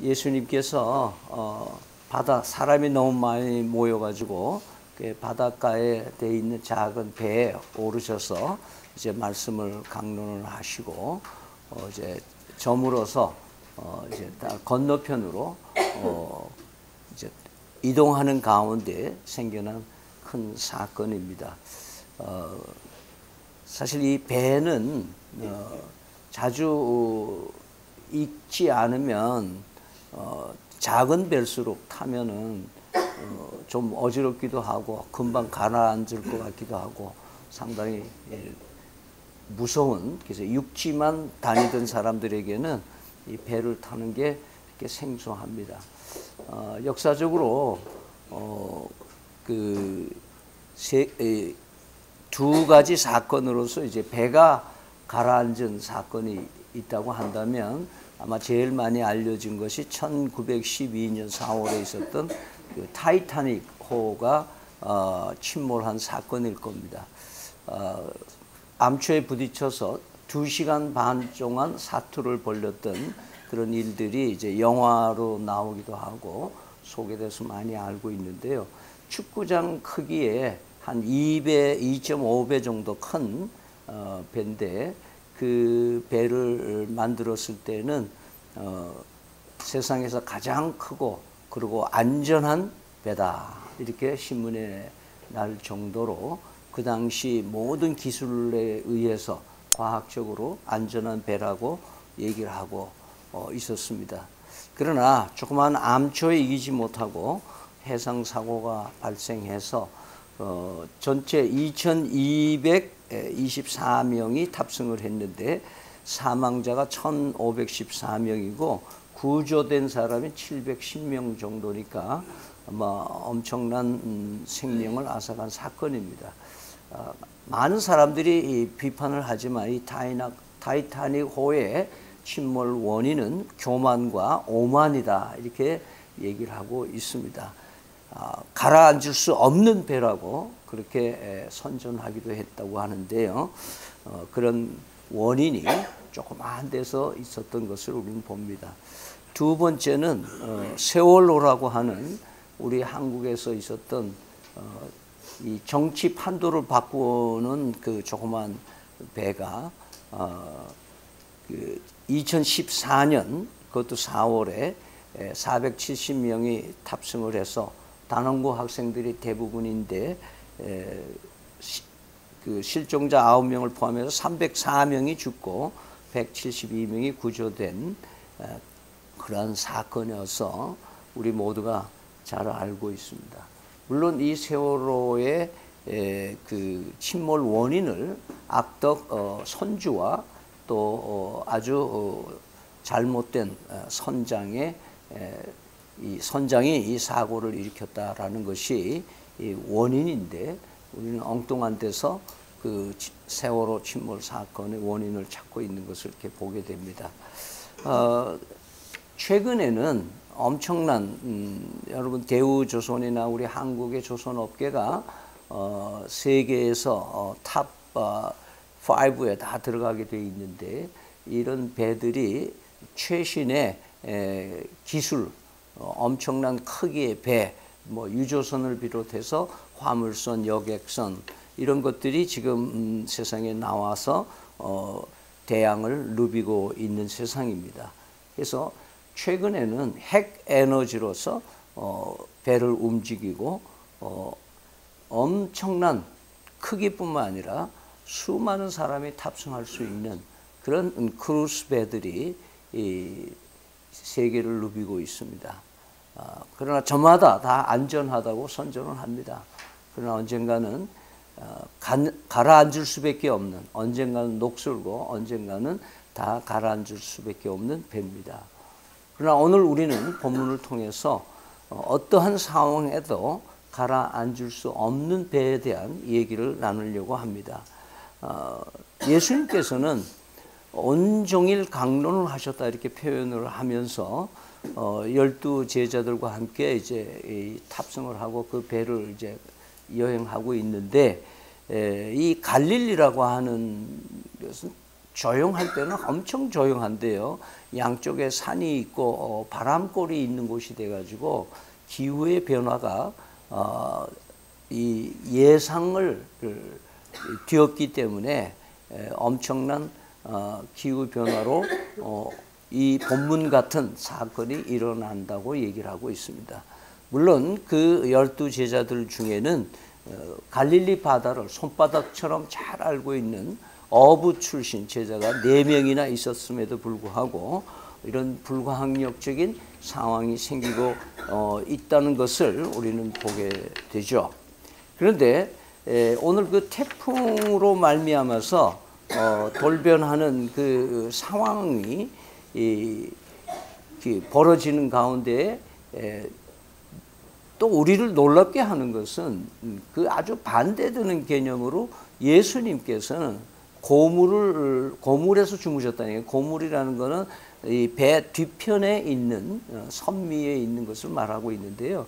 예수님께서 사람이 너무 많이 모여가지고 바닷가에 돼 있는 작은 배에 오르셔서 이제 말씀을 강론을 하시고 이제 저물어서 이제 건너편으로 이제 이동하는 가운데 생겨난 큰 사건입니다. 사실 이 배는 자주 익지 않으면 작은 배일수록 타면은 좀 어지럽기도 하고 금방 가라앉을 것 같기도 하고 상당히 무서운, 그래서 육지만 다니던 사람들에게는 이 배를 타는 게 이렇게 생소합니다. 역사적으로 두 가지 사건으로서 이제 배가 가라앉은 사건이 있다고 한다면 아마 제일 많이 알려진 것이 1912년 4월에 있었던 그 타이타닉 호가 침몰한 사건일 겁니다. 암초에 부딪혀서 2시간 반 동안 사투를 벌였던 그런 일들이 이제 영화로 나오기도 하고 소개돼서 많이 알고 있는데요. 축구장 크기에 한 2.5배 정도 큰 배인데 그 배를 만들었을 때는 세상에서 가장 크고 그리고 안전한 배다 이렇게 신문에 날 정도로 그 당시 모든 기술에 의해서 과학적으로 안전한 배라고 얘기를 하고 있었습니다. 그러나 조그만 암초에 이기지 못하고 해상 사고가 발생해서 전체 2,224명이 탑승을 했는데 사망자가 1,514명이고 구조된 사람이 710명 정도니까 아마 엄청난 생명을 앗아간 사건입니다. 많은 사람들이 비판을 하지만 이 타이타닉 호의 침몰 원인은 교만과 오만이다 이렇게 얘기를 하고 있습니다. 가라앉을 수 없는 배라고 그렇게 선전하기도 했다고 하는데요. 그런 원인이 조그마한 데서 있었던 것을 우리는 봅니다. 두 번째는 세월호라고 하는 우리 한국에서 있었던 이 정치 판도를 바꾸는 그 조그만 배가 2014년 그것도 4월에 470명이 탑승을 해서 단원고 학생들이 대부분인데 그 실종자 9명을 포함해서 304명이 죽고 172명이 구조된 그런 사건이어서 우리 모두가 잘 알고 있습니다. 물론 이 세월호의 그 침몰 원인을 악덕 선주와 또 아주 잘못된 선장의 이 선장이 이 사고를 일으켰다라는 것이 이 원인인데 우리는 엉뚱한 데서 그 세월호 침몰 사건의 원인을 찾고 있는 것을 이렇게 보게 됩니다. 최근에는 엄청난 여러분 대우조선이나 우리 한국의 조선업계가 세계에서 탑 5에 다 들어가게 돼 있는데 이런 배들이 최신의 기술 엄청난 크기의 배, 뭐 유조선을 비롯해서 화물선, 여객선 이런 것들이 지금 세상에 나와서 대양을 누비고 있는 세상입니다. 그래서 최근에는 핵 에너지로서 배를 움직이고 엄청난 크기뿐만 아니라 수많은 사람이 탑승할 수 있는 그런 크루즈 배들이 이 세계를 누비고 있습니다. 그러나 저마다 다 안전하다고 선전을 합니다. 그러나 언젠가는 가라앉을 수밖에 없는, 언젠가는 녹슬고 언젠가는 다 가라앉을 수밖에 없는 배입니다. 그러나 오늘 우리는 본문을 통해서 어떠한 상황에도 가라앉을 수 없는 배에 대한 얘기를 나누려고 합니다. 예수님께서는 온종일 강론을 하셨다 이렇게 표현을 하면서 12 제자들과 함께 이제 탑승을 하고 그 배를 이제 여행하고 있는데 이 갈릴리라고 하는 것은 조용할 때는 엄청 조용한데요. 양쪽에 산이 있고 바람골이 있는 곳이 돼가지고 기후의 변화가 이 예상을 뒤엎기 때문에 엄청난 기후 변화로 이 본문 같은 사건이 일어난다고 얘기를 하고 있습니다. 물론 그 12 제자들 중에는 갈릴리 바다를 손바닥처럼 잘 알고 있는 어부 출신 제자가 4명이나 있었음에도 불구하고 이런 불가항력적인 상황이 생기고 있다는 것을 우리는 보게 되죠. 그런데 오늘 그 태풍으로 말미암아서 돌변하는 그 상황이 벌어지는 가운데 또 우리를 놀랍게 하는 것은 그 아주 반대되는 개념으로 예수님께서는 고물에서 주무셨다는 게, 고물이라는 것은 이 배 뒤편에 있는 선미에 있는 것을 말하고 있는데요.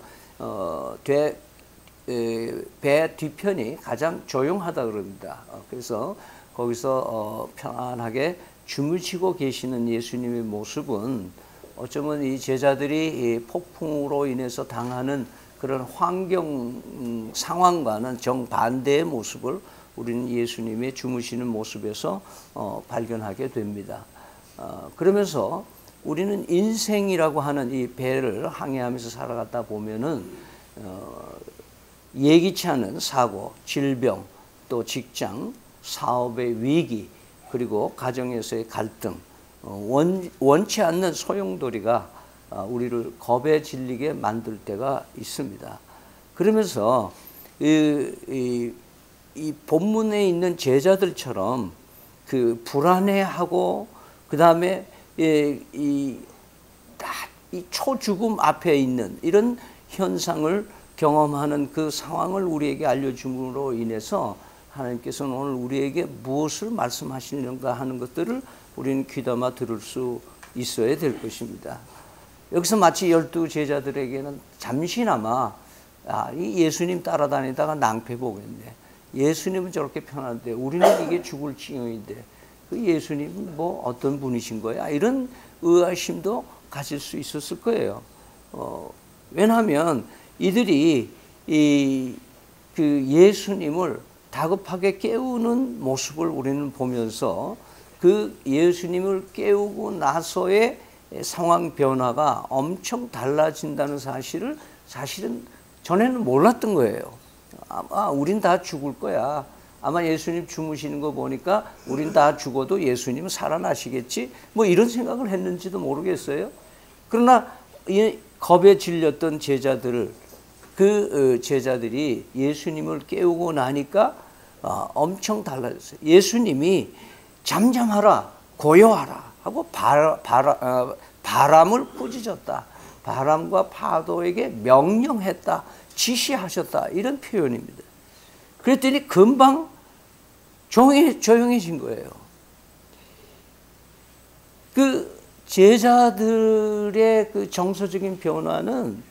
배 뒤편이 가장 조용하다 그럽니다. 그래서 거기서 편안하게 주무시고 계시는 예수님의 모습은 어쩌면 이 제자들이 폭풍으로 인해서 당하는 그런 환경 상황과는 정반대의 모습을 우리는 예수님의 주무시는 모습에서 발견하게 됩니다. 그러면서 우리는 인생이라고 하는 이 배를 항해하면서 살아가다 보면은 예기치 않은 사고, 질병, 또 직장, 사업의 위기, 그리고 가정에서의 갈등, 원치 않는 소용돌이가 우리를 겁에 질리게 만들 때가 있습니다. 그러면서 이 본문에 있는 제자들처럼 그 불안해하고 그 다음에 이 초죽음 앞에 있는 이런 현상을 경험하는 그 상황을 우리에게 알려줌으로 인해서 하나님께서는 오늘 우리에게 무엇을 말씀하시는가 하는 것들을 우리는 귀담아 들을 수 있어야 될 것입니다. 여기서 마치 12 제자들에게는 잠시나마 이 예수님 따라다니다가 낭패 보겠네. 예수님은 저렇게 편한데 우리는 이게 죽을 지경인데 그 예수님은 뭐 어떤 분이신 거야? 이런 의아심도 가질 수 있었을 거예요. 왜냐하면 이들이 그 예수님을 다급하게 깨우는 모습을 우리는 보면서 그 예수님을 깨우고 나서의 상황 변화가 엄청 달라진다는 사실을 사실은 전에는 몰랐던 거예요. 아마 우린 다 죽을 거야. 아마 예수님 주무시는 거 보니까 우린 다 죽어도 예수님은 살아나시겠지? 뭐 이런 생각을 했는지도 모르겠어요. 그러나 이 겁에 질렸던 제자들을 그 제자들이 예수님을 깨우고 나니까 엄청 달라졌어요. 예수님이 잠잠하라, 고요하라 하고 바람을 꾸짖었다. 바람과 파도에게 명령했다, 지시하셨다, 이런 표현입니다. 그랬더니 금방 조용해진 거예요. 그 제자들의 그 정서적인 변화는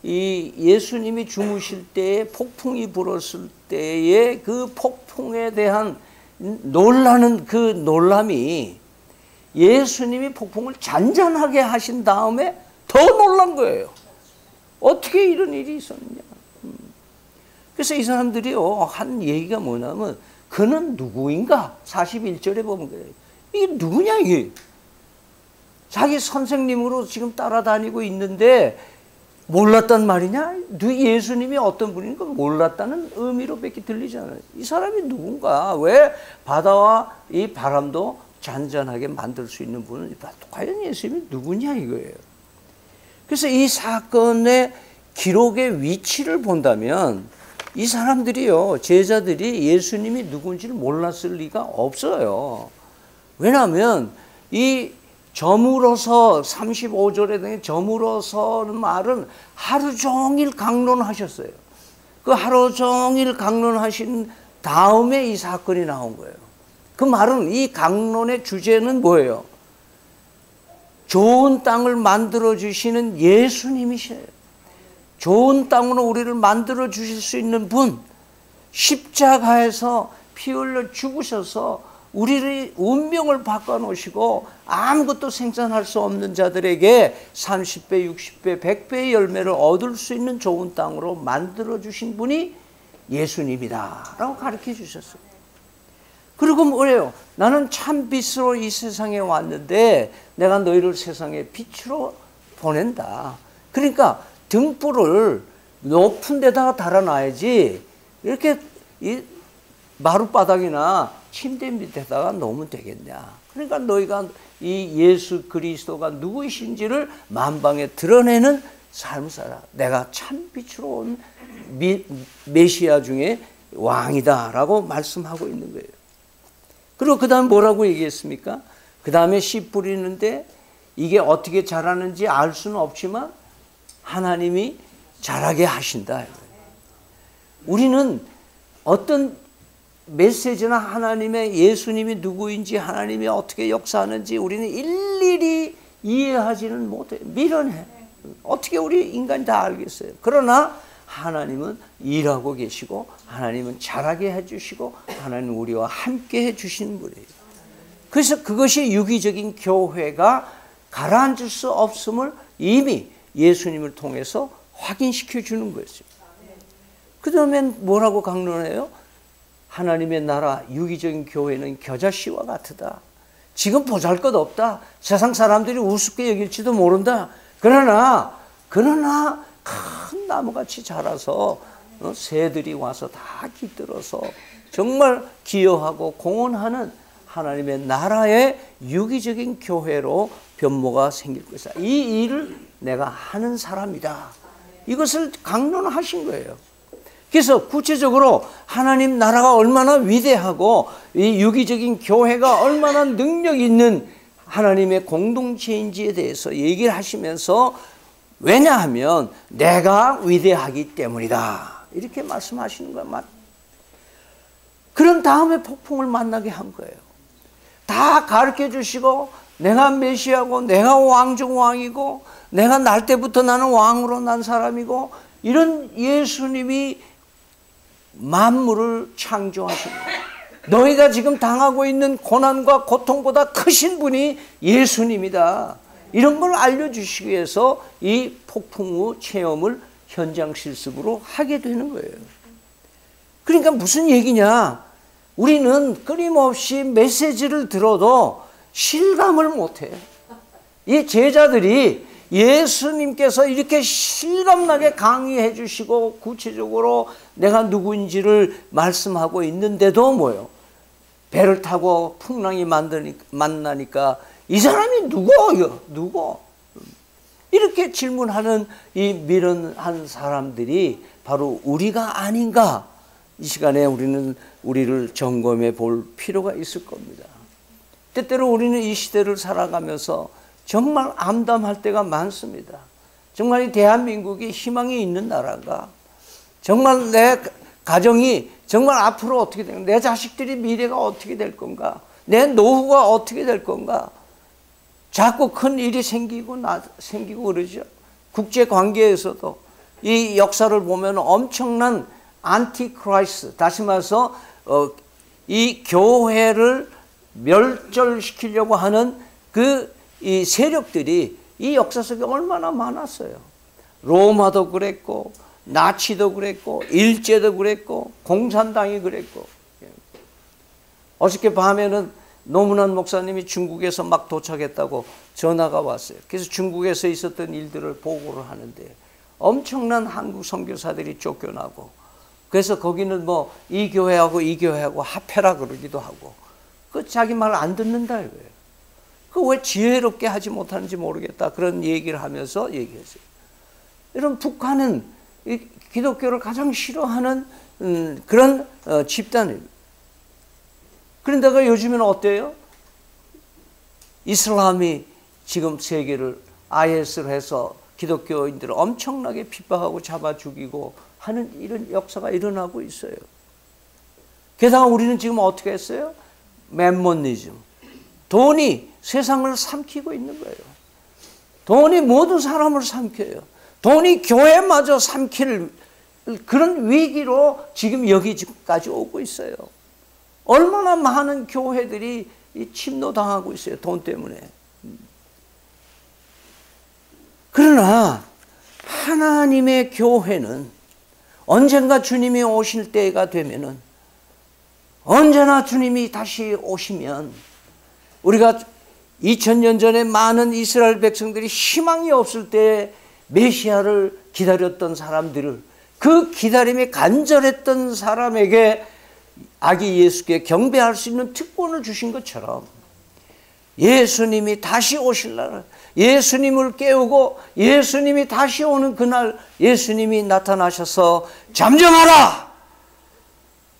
이 예수님이 주무실 때에 폭풍이 불었을 때의 그 폭풍에 대한 놀라는 그 놀람이 예수님이 폭풍을 잔잔하게 하신 다음에 더 놀란 거예요. 어떻게 이런 일이 있었느냐. 그래서 이 사람들이요, 한 얘기가 뭐냐면, 그는 누구인가? 41절에 보면 그래요. 이게 누구냐, 이게? 자기 선생님으로 지금 따라다니고 있는데, 몰랐단 말이냐? 예수님이 어떤 분인가 몰랐다는 의미로밖에 들리지 않아요. 이 사람이 누군가? 왜 바다와 이 바람도 잔잔하게 만들 수 있는 분은 과연 예수님이 누구냐 이거예요. 그래서 이 사건의 기록의 위치를 본다면 이 사람들이요, 제자들이 예수님이 누군지를 몰랐을 리가 없어요. 왜냐하면 이 저물어서 35절에 등에 저물어서는 말은 하루 종일 강론하셨어요. 그 하루 종일 강론하신 다음에 이 사건이 나온 거예요. 그 말은 이 강론의 주제는 뭐예요? 좋은 땅을 만들어 주시는 예수님이셔요. 좋은 땅으로 우리를 만들어 주실 수 있는 분, 십자가에서 피 흘려 죽으셔서 우리의 운명을 바꿔놓으시고 아무것도 생산할 수 없는 자들에게 30배, 60배, 100배의 열매를 얻을 수 있는 좋은 땅으로 만들어주신 분이 예수님이다 라고 가르쳐 주셨어요. 그리고 뭐래요? 나는 참 빛으로 이 세상에 왔는데 내가 너희를 세상의 빛으로 보낸다. 그러니까 등불을 높은 데다가 달아놔야지 이렇게 이 마룻바닥이나 침대 밑에다가 놓으면 되겠냐. 그러니까 너희가 이 예수 그리스도가 누구이신지를 만방에 드러내는 삶을 살아. 내가 참 빛으로 온 메시아 중에 왕이다 라고 말씀하고 있는 거예요. 그리고 그 다음 뭐라고 얘기했습니까? 그 다음에 씨 뿌리는데 이게 어떻게 자라는지 알 수는 없지만 하나님이 자라게 하신다. 우리는 어떤 메시지나 하나님의 예수님이 누구인지 하나님이 어떻게 역사하는지 우리는 일일이 이해하지는 못해. 미련해. 어떻게 우리 인간이 다 알겠어요. 그러나 하나님은 일하고 계시고 하나님은 잘하게 해주시고 하나님은 우리와 함께 해주시는 분이에요. 그래서 그것이 유기적인 교회가 가라앉을 수 없음을 이미 예수님을 통해서 확인시켜 주는 거였어요. 그 다음에 뭐라고 강론해요? 하나님의 나라 유기적인 교회는 겨자씨와 같으다. 지금 보잘것없다. 세상 사람들이 우습게 여길지도 모른다. 그러나 큰 나무같이 자라서 새들이 와서 다 깃들어서 정말 기여하고 공헌하는 하나님의 나라의 유기적인 교회로 변모가 생길 것이다. 이 일을 내가 하는 사람이다. 이것을 강론하신 거예요. 그래서 구체적으로 하나님 나라가 얼마나 위대하고 이 유기적인 교회가 얼마나 능력 있는 하나님의 공동체인지에 대해서 얘기를 하시면서 왜냐하면 내가 위대하기 때문이다. 이렇게 말씀하시는 거예요. 그런 다음에 폭풍을 만나게 한 거예요. 다 가르쳐 주시고 내가 메시아고 내가 왕중 왕이고 내가 날 때부터 나는 왕으로 난 사람이고 이런 예수님이 만물을 창조하신 거예요. 너희가 지금 당하고 있는 고난과 고통보다 크신 분이 예수님이다. 이런 걸 알려주시기 위해서 이 폭풍 후 체험을 현장 실습으로 하게 되는 거예요. 그러니까 무슨 얘기냐? 우리는 끊임없이 메시지를 들어도 실감을 못해. 이 제자들이 예수님께서 이렇게 실감나게 강의해 주시고 구체적으로 내가 누구인지를 말씀하고 있는데도 뭐예요? 배를 타고 풍랑이 만나니까 이 사람이 누구요? 누구? 이렇게 질문하는 이 미련한 사람들이 바로 우리가 아닌가? 이 시간에 우리를 점검해 볼 필요가 있을 겁니다. 때때로 우리는 이 시대를 살아가면서 정말 암담할 때가 많습니다. 정말 이 대한민국이 희망이 있는 나라가 정말 내 가정이 정말 앞으로 어떻게 될 건가? 내 자식들이 미래가 어떻게 될 건가? 내 노후가 어떻게 될 건가? 자꾸 큰 일이 생기고 그러죠. 국제 관계에서도 이 역사를 보면 엄청난 안티크라이스트, 다시 말해서 이 교회를 멸절시키려고 하는 이 세력들이 이 역사 속에 얼마나 많았어요. 로마도 그랬고 나치도 그랬고 일제도 그랬고 공산당이 그랬고. 어저께 밤에는 노문환 목사님이 중국에서 막 도착했다고 전화가 왔어요. 그래서 중국에서 있었던 일들을 보고를 하는데 엄청난 한국 선교사들이 쫓겨나고 그래서 거기는 뭐 이 교회하고 이 교회하고 합해라 그러기도 하고 그 자기 말 안 듣는다 이거예요. 그 왜 지혜롭게 하지 못하는지 모르겠다 그런 얘기를 하면서 얘기했어요. 이런 북한은 기독교를 가장 싫어하는 그런 집단입니다. 그런데가 요즘에는 어때요? 이슬람이 지금 세계를 IS를 해서 기독교인들을 엄청나게 핍박하고 잡아 죽이고 하는 이런 역사가 일어나고 있어요. 게다가 우리는 지금 어떻게 했어요? 멤모니즘. 돈이 세상을 삼키고 있는 거예요. 돈이 모든 사람을 삼켜요. 돈이 교회마저 삼킬 그런 위기로 지금 여기까지 오고 있어요. 얼마나 많은 교회들이 침노당하고 있어요. 돈 때문에. 그러나 하나님의 교회는 언젠가 주님이 오실 때가 되면은, 언제나 주님이 다시 오시면, 우리가 2000년 전에 많은 이스라엘 백성들이 희망이 없을 때 메시아를 기다렸던 사람들을, 그 기다림이 간절했던 사람에게 아기 예수께 경배할 수 있는 특권을 주신 것처럼, 예수님이 다시 오실 날, 예수님을 깨우고 예수님이 다시 오는 그날 예수님이 나타나셔서 잠잠하라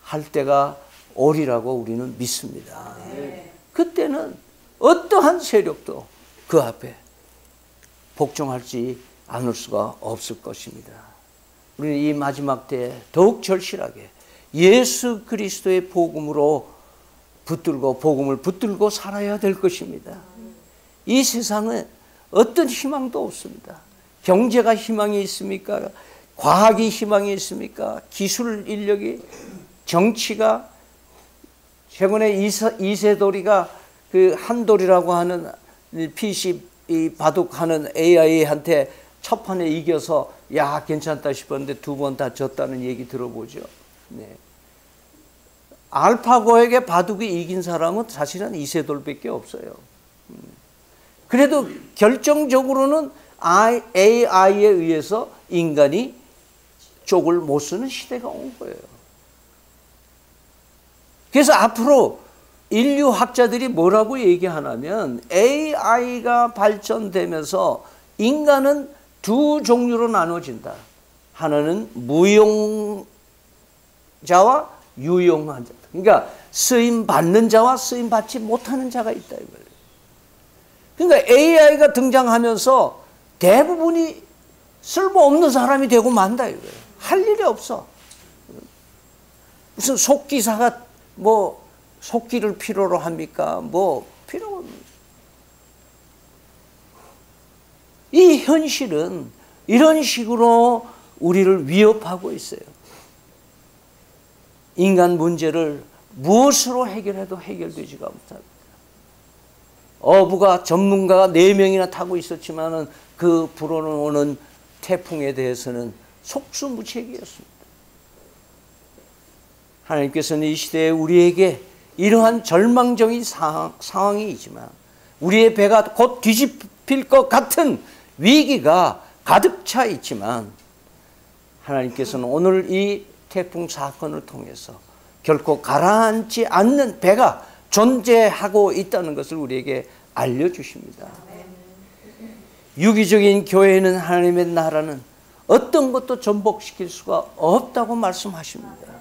할 때가 오리라고 우리는 믿습니다. 그때는 어떠한 세력도 그 앞에 복종하지 않을 수가 없을 것입니다. 우리는 이 마지막 때에 더욱 절실하게 예수 그리스도의 복음으로 복음을 붙들고 살아야 될 것입니다. 이 세상에 어떤 희망도 없습니다. 경제가 희망이 있습니까? 과학이 희망이 있습니까? 기술 인력이, 정치가, 최근에 이세돌이가 그 한돌이라고 하는 PC 바둑하는 AI한테 첫 판에 이겨서 야 괜찮다 싶었는데 두 번 다 졌다는 얘기 들어보죠. 네. 알파고에게 바둑이 이긴 사람은 사실은 이세돌밖에 없어요. 그래도 결정적으로는 AI에 의해서 인간이 쪽을 못 쓰는 시대가 온 거예요. 그래서 앞으로 인류학자들이 뭐라고 얘기하냐면, AI가 발전되면서 인간은 두 종류로 나눠진다. 하나는 무용자와 유용한 자. 그러니까 쓰임 받는 자와 쓰임 받지 못하는 자가 있다 이거예요. 그러니까 AI가 등장하면서 대부분이 쓸모없는 사람이 되고 만다 이거예요. 할 일이 없어. 무슨 속기사가 뭐 속기를 필요로 합니까? 뭐 필요가 없는. 이 현실은 이런 식으로 우리를 위협하고 있어요. 인간 문제를 무엇으로 해결해도 해결되지가 못합니다. 어부가 전문가가 4명이나 타고 있었지만은 그 불어는 오는 태풍에 대해서는 속수무책이었습니다. 하나님께서는 이 시대에 우리에게 이러한 절망적인 상황이지만, 우리의 배가 곧 뒤집힐 것 같은 위기가 가득 차 있지만, 하나님께서는 오늘 이 태풍 사건을 통해서 결코 가라앉지 않는 배가 존재하고 있다는 것을 우리에게 알려주십니다. 유기적인 교회는, 하나님의 나라는 어떤 것도 전복시킬 수가 없다고 말씀하십니다.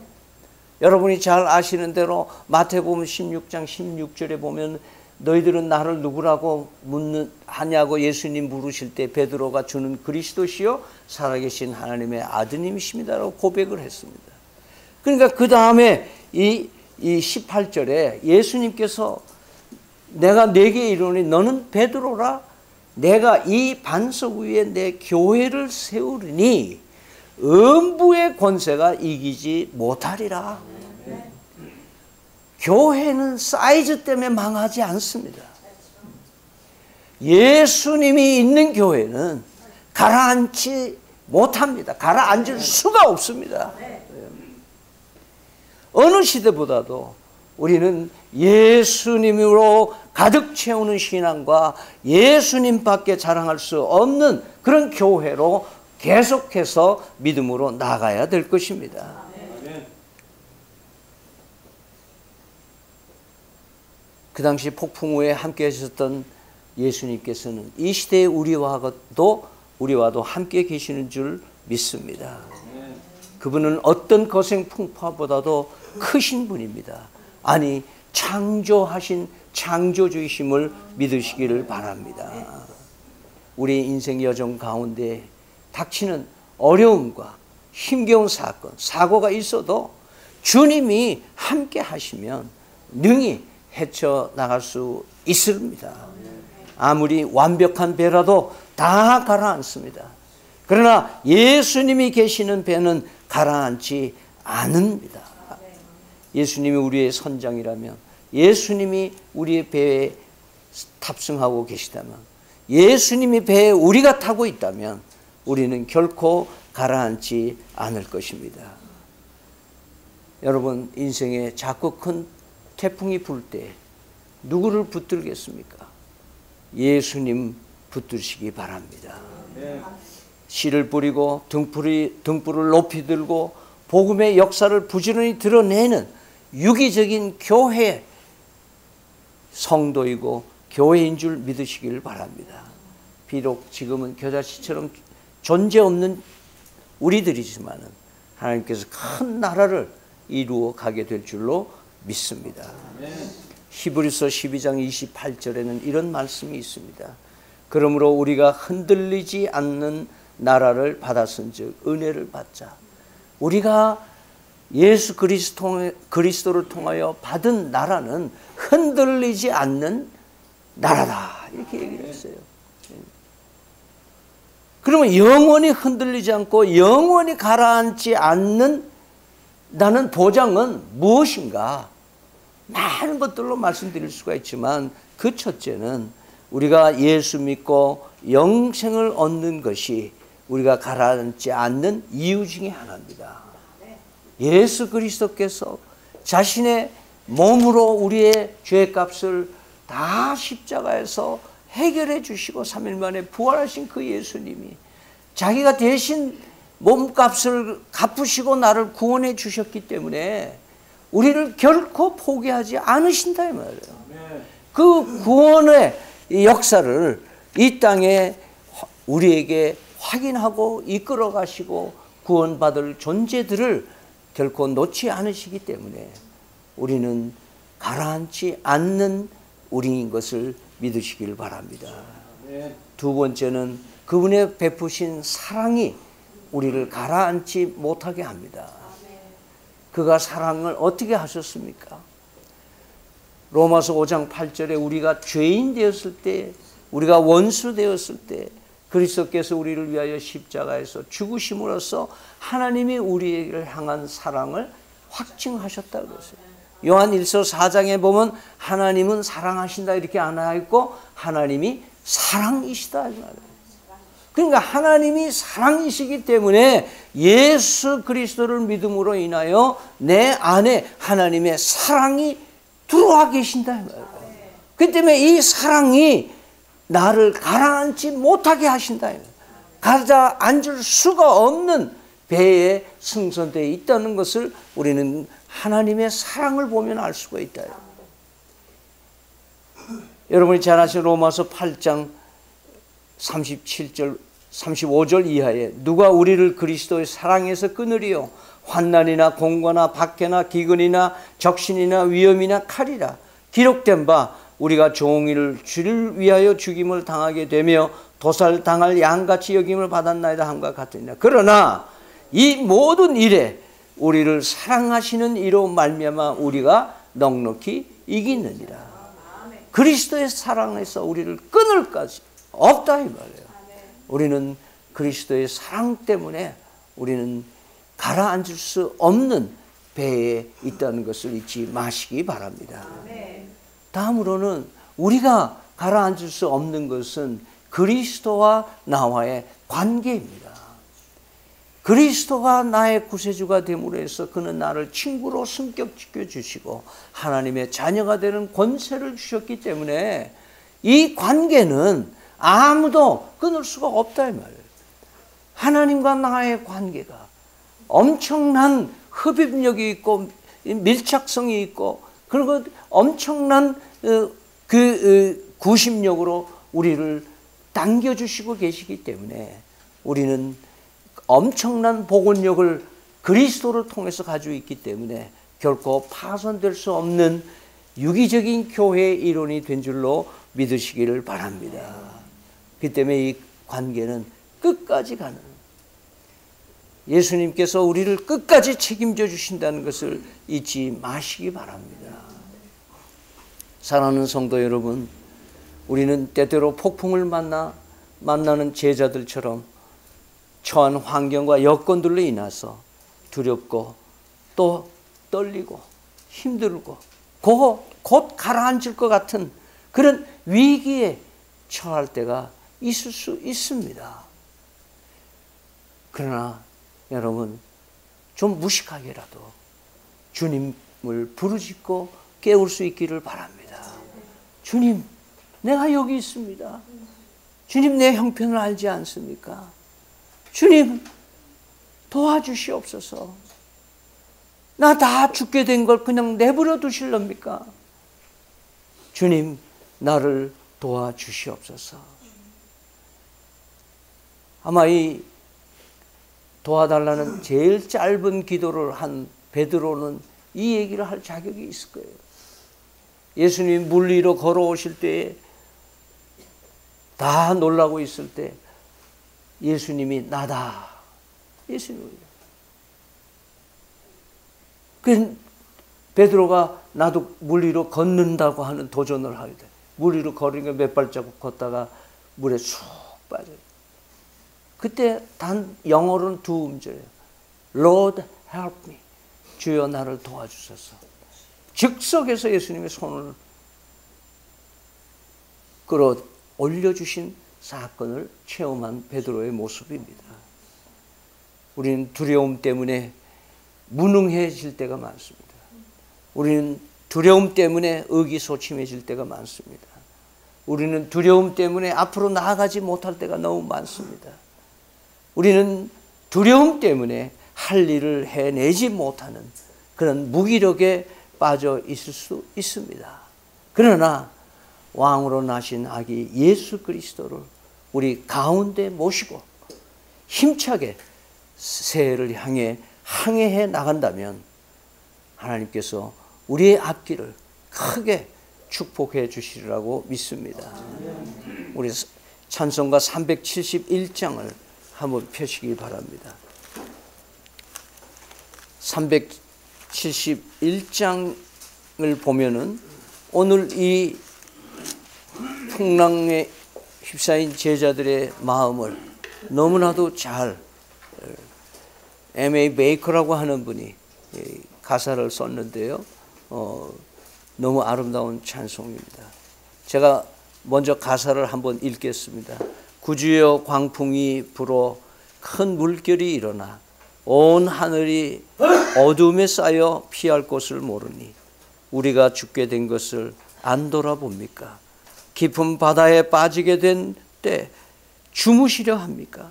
여러분이 잘 아시는 대로 마태복음 16장 16절에 보면, 너희들은 나를 누구라고 하냐고 예수님 물으실 때 베드로가 주는 그리스도시요 살아계신 하나님의 아드님이십니다라고 고백을 했습니다. 그러니까 그 다음에 이 18절에 예수님께서 내가 네게 이르노니 너는 베드로라, 내가 이 반석 위에 내 교회를 세우리니 음부의 권세가 이기지 못하리라. 교회는 사이즈 때문에 망하지 않습니다. 예수님이 있는 교회는 가라앉지 못합니다. 가라앉을 수가 없습니다. 어느 시대보다도 우리는 예수님으로 가득 채우는 신앙과 예수님밖에 자랑할 수 없는 그런 교회로 계속해서 믿음으로 나가야 될 것입니다. 그 당시 폭풍 후에 함께 하셨던 예수님께서는 이 시대의 우리와도 함께 계시는 줄 믿습니다. 그분은 어떤 거센 풍파보다도 크신 분입니다. 아니, 창조하신 창조주이심을 믿으시기를 바랍니다. 우리 인생 여정 가운데 닥치는 어려움과 힘겨운 사고가 있어도 주님이 함께 하시면 능히 헤쳐나갈 수 있습니다. 아무리 완벽한 배라도 다 가라앉습니다. 그러나 예수님이 계시는 배는 가라앉지 않습니다. 예수님이 우리의 선장이라면, 예수님이 우리의 배에 탑승하고 계시다면, 예수님이 배에 우리가 타고 있다면 우리는 결코 가라앉지 않을 것입니다. 여러분, 인생에 자꾸 큰 태풍이 불 때 누구를 붙들겠습니까? 예수님 붙드시기 바랍니다. 씨를 뿌리고 등불을 높이 들고 복음의 역사를 부지런히 드러내는 유기적인 교회 성도이고 교회인 줄 믿으시길 바랍니다. 비록 지금은 겨자씨처럼 존재 없는 우리들이지만 하나님께서 큰 나라를 이루어 가게 될 줄로 믿습니다. 히브리서 12장 28절에는 이런 말씀이 있습니다. 그러므로 우리가 흔들리지 않는 나라를 받았은즉 은혜를 받자. 우리가 예수 그리스도를 통하여 받은 나라는 흔들리지 않는 나라다, 이렇게 얘기를 했어요. 그러면 영원히 흔들리지 않고 영원히 가라앉지 않는 나는 보장은 무엇인가? 많은 것들로 말씀드릴 수가 있지만 그 첫째는 우리가 예수 믿고 영생을 얻는 것이 우리가 가라앉지 않는 이유 중에 하나입니다. 예수 그리스도께서 자신의 몸으로 우리의 죄값을 다 십자가에서 해결해 주시고 3일 만에 부활하신 그 예수님이 자기가 대신 몸값을 갚으시고 나를 구원해 주셨기 때문에 우리를 결코 포기하지 않으신다 이 말이에요. 그 구원의 역사를 이 땅에 우리에게 확인하고 이끌어 가시고 구원받을 존재들을 결코 놓지 않으시기 때문에 우리는 가라앉지 않는 우리인 것을 믿으시길 바랍니다. 두 번째는 그분의 베푸신 사랑이 우리를 가라앉지 못하게 합니다. 그가 사랑을 어떻게 하셨습니까? 로마서 5장 8절에 우리가 죄인 되었을 때, 우리가 원수 되었을 때 그리스도께서 우리를 위하여 십자가에서 죽으심으로써 하나님이 우리를 향한 사랑을 확증하셨다고 그랬어요. 요한 1서 4장에 보면 하나님은 사랑하신다 이렇게 안 하고 하나님이 사랑이시다 말이에요. 그러니까 하나님이 사랑이시기 때문에 예수 그리스도를 믿음으로 인하여 내 안에 하나님의 사랑이 들어와 계신다 말이에요. 그 때문에 이 사랑이 나를 가라앉지 못하게 하신다. 가라앉을 수가 없는 배에 승선되어 있다는 것을 우리는 하나님의 사랑을 보면 알 수가 있다. 여러분이 잘 아시는 로마서 8장 37절 35절 이하에 누가 우리를 그리스도의 사랑에서 끊으리요? 환난이나 공고나 박해나 기근이나 적신이나 위험이나 칼이라. 기록된 바 우리가 종일 주를 위하여 죽임을 당하게 되며 도살당할 양같이 여김을 받았나이다 함과 같으니라. 그러나 이 모든 일에 우리를 사랑하시는 이로 말미암아 우리가 넉넉히 이기느니라. 그리스도의 사랑에서 우리를 끊을 것이 없다 이 말이에요. 우리는 그리스도의 사랑 때문에 우리는 가라앉을 수 없는 배에 있다는 것을 잊지 마시기 바랍니다. 다음으로는 우리가 가라앉을 수 없는 것은 그리스도와 나와의 관계입니다. 그리스도가 나의 구세주가 됨으로 해서 그는 나를 친구로 승격시켜 주시고 하나님의 자녀가 되는 권세를 주셨기 때문에 이 관계는 아무도 끊을 수가 없다 이 말이에요. 하나님과 나의 관계가 엄청난 흡입력이 있고 밀착성이 있고 그리고 엄청난 구심력으로 우리를 당겨주시고 계시기 때문에 우리는 엄청난 복원력을 그리스도를 통해서 가지고 있기 때문에 결코 파손될 수 없는 유기적인 교회의 일원이 된 줄로 믿으시기를 바랍니다. 그 때문에 이 관계는 끝까지 가는, 예수님께서 우리를 끝까지 책임져 주신다는 것을 잊지 마시기 바랍니다. 사랑하는 성도 여러분, 우리는 때때로 폭풍을 만나는 제자들처럼 처한 환경과 여건들로 인해서 두렵고 또 떨리고 힘들고 곧 가라앉을 것 같은 그런 위기에 처할 때가 있을 수 있습니다. 그러나 여러분, 좀 무식하게라도 주님을 부르짖고 깨울 수 있기를 바랍니다. 주님, 내가 여기 있습니다. 주님, 내 형편을 알지 않습니까? 주님, 도와주시옵소서. 나 다 죽게 된 걸 그냥 내버려 두실랍니까? 주님, 나를 도와주시옵소서. 아마 이 도와달라는 제일 짧은 기도를 한 베드로는 이 얘기를 할 자격이 있을 거예요. 예수님 물 위로 걸어오실 때에 다 놀라고 있을 때 예수님이 나다. 예수님이요. 그 베드로가 나도 물 위로 걷는다고 하는 도전을 하게 돼. 물 위로 걸으니까 몇 발자국 걷다가 물에 쑥 빠져요. 그때 단 영어로는 두 음절이에요. Lord help me. 주여 나를 도와주소서. 즉석에서 예수님의 손을 끌어 올려주신 사건을 체험한 베드로의 모습입니다. 우리는 두려움 때문에 무능해질 때가 많습니다. 우리는 두려움 때문에 의기소침해질 때가 많습니다. 우리는 두려움 때문에 앞으로 나아가지 못할 때가 너무 많습니다. 우리는 두려움 때문에 할 일을 해내지 못하는 그런 무기력에 빠져 있을 수 있습니다. 그러나 왕으로 나신 아기 예수 그리스도를 우리 가운데 모시고 힘차게 새해를 향해 항해해 나간다면 하나님께서 우리의 앞길을 크게 축복해 주시리라고 믿습니다. 우리 찬송가 371장을 한번 펴시기 바랍니다. 371장을 보면은 오늘 이 풍랑에 휩싸인 제자들의 마음을 너무나도 잘 M.A. 베이커라고 하는 분이 가사를 썼는데요. 너무 아름다운 찬송입니다. 제가 먼저 가사를 한번 읽겠습니다. 구주여 광풍이 불어 큰 물결이 일어나 온 하늘이 어둠에 쌓여 피할 곳을 모르니 우리가 죽게 된 것을 안 돌아봅니까? 깊은 바다에 빠지게 된 때 주무시려 합니까?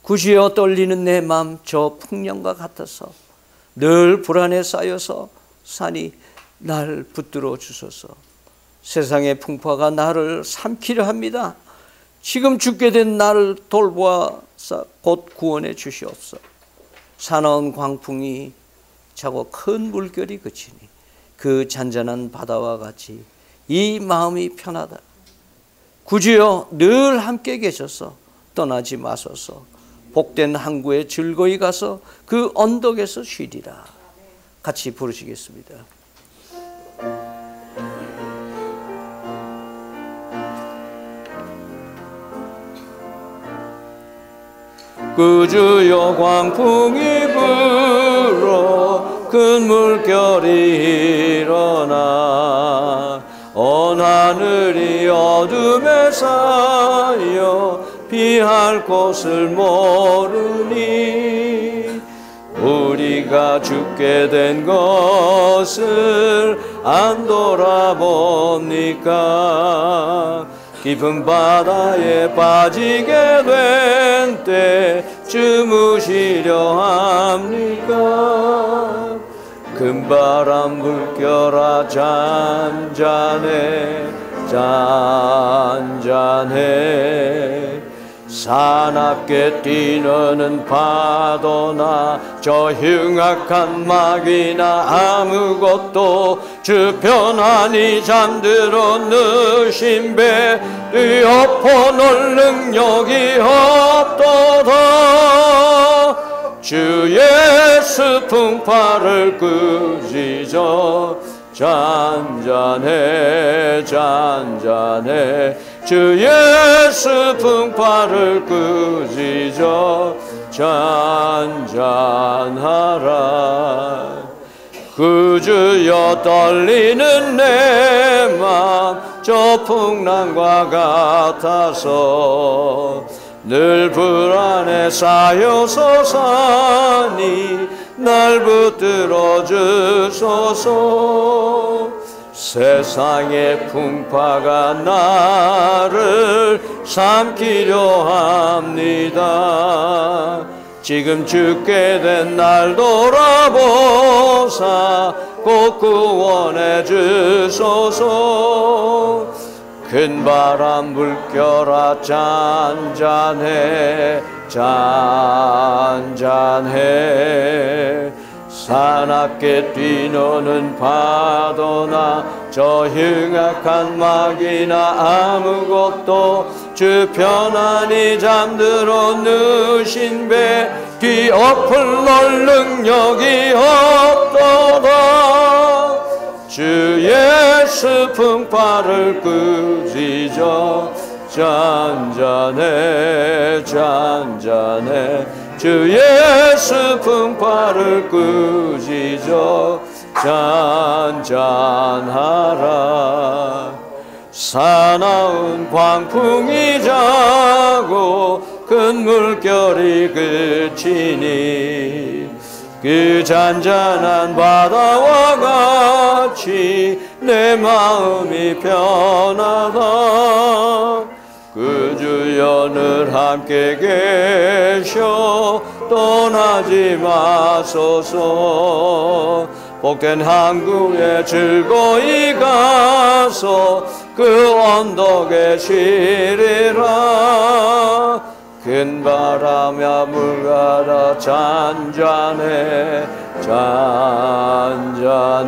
구주여 떨리는 내 맘 저 풍령과 같아서 늘 불안에 쌓여서 산이 날 붙들어 주소서. 세상의 풍파가 나를 삼키려 합니다. 지금 죽게 된 나를 돌보아서 곧 구원해 주시옵소서. 사나운 광풍이 차고 큰 물결이 그치니 그 잔잔한 바다와 같이 이 마음이 편하다. 구주여 늘 함께 계셔서 떠나지 마소서. 복된 항구에 즐거이 가서 그 언덕에서 쉬리라. 같이 부르시겠습니다. 구주여 광풍이 불어 큰 물결이 일어나 온 하늘이 어둠에 쌓여 피할 곳을 모르니 우리가 죽게 된 것을 안 돌아봅니까? 깊은 바다에 빠지게 된 때 주무시려 합니까? 큰 바람 물결아 잔잔해 잔잔해 사납게 뛰는 파도나 저 흉악한 막이나 아무것도 주 편안히 잠들어 누신 배 엎어놓을 능력이 없도다. 주 예수 풍파를 꾸짖어 잔잔해 잔잔해 주 예수 풍파를 꾸짖어 잔잔하라. 그 주여 떨리는 내 맘 저 풍랑과 같아서 늘 불안에 쌓여서사니 날 붙들어 주소서. 세상의 풍파가 나를 삼키려 합니다. 지금 죽게 된 날 돌아보사 꼭 구원해 주소서. 큰 바람 물결아 잔잔해 잔잔해. 사납게 뛰노는 파도나 저 흉악한 막이나 아무것도 주 편안히 잠들어 누신 배 뒤엎을 널 능력이 없도다. 주 예수 풍파를 꾸짖어 잔잔해 잔잔해. 주 예수 풍파를 꾸짖어 잔잔하라. 사나운 광풍이 자고 큰 물결이 그치니 그 잔잔한 바다와 같이 내 마음이 편하다. 그 주여 늘 함께 계셔 떠나지 마소서. 복된 항구에 즐거이 가서 그 언덕에 쉬리라. 큰 바람야 물가라 잔잔해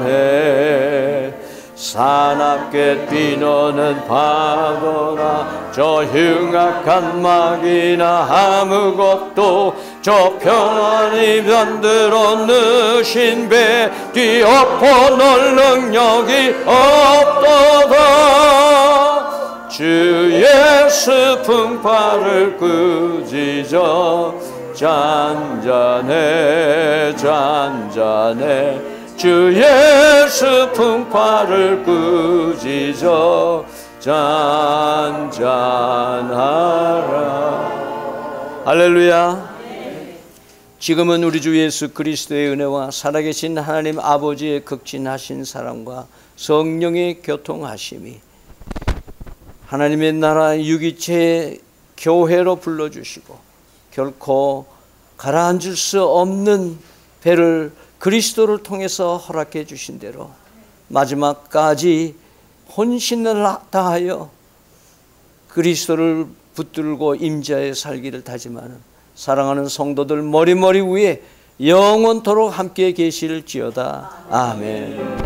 잔잔해. 사납게 뛰노는 파도나 저 흉악한 막이나 아무것도 저 편안히 만들어 넣으신 배 뒤엎어 놓을 능력이 없도다. 주 예수 풍파를 꾸짖어 잔잔해 잔잔해. 주 예수 풍파를 꾸짖어 잔잔하라. 할렐루야. 지금은 우리 주 예수 그리스도의 은혜와 살아계신 하나님 아버지의 극진하신 사랑과 성령의 교통하심이 하나님의 나라 유기체의 교회로 불러주시고 결코 가라앉을 수 없는 배를 그리스도를 통해서 허락해 주신 대로 마지막까지 혼신을 다하여 그리스도를 붙들고 임자에 살기를 다짐하는 사랑하는 성도들 머리머리 위에 영원토록 함께 계실지어다. 아멘.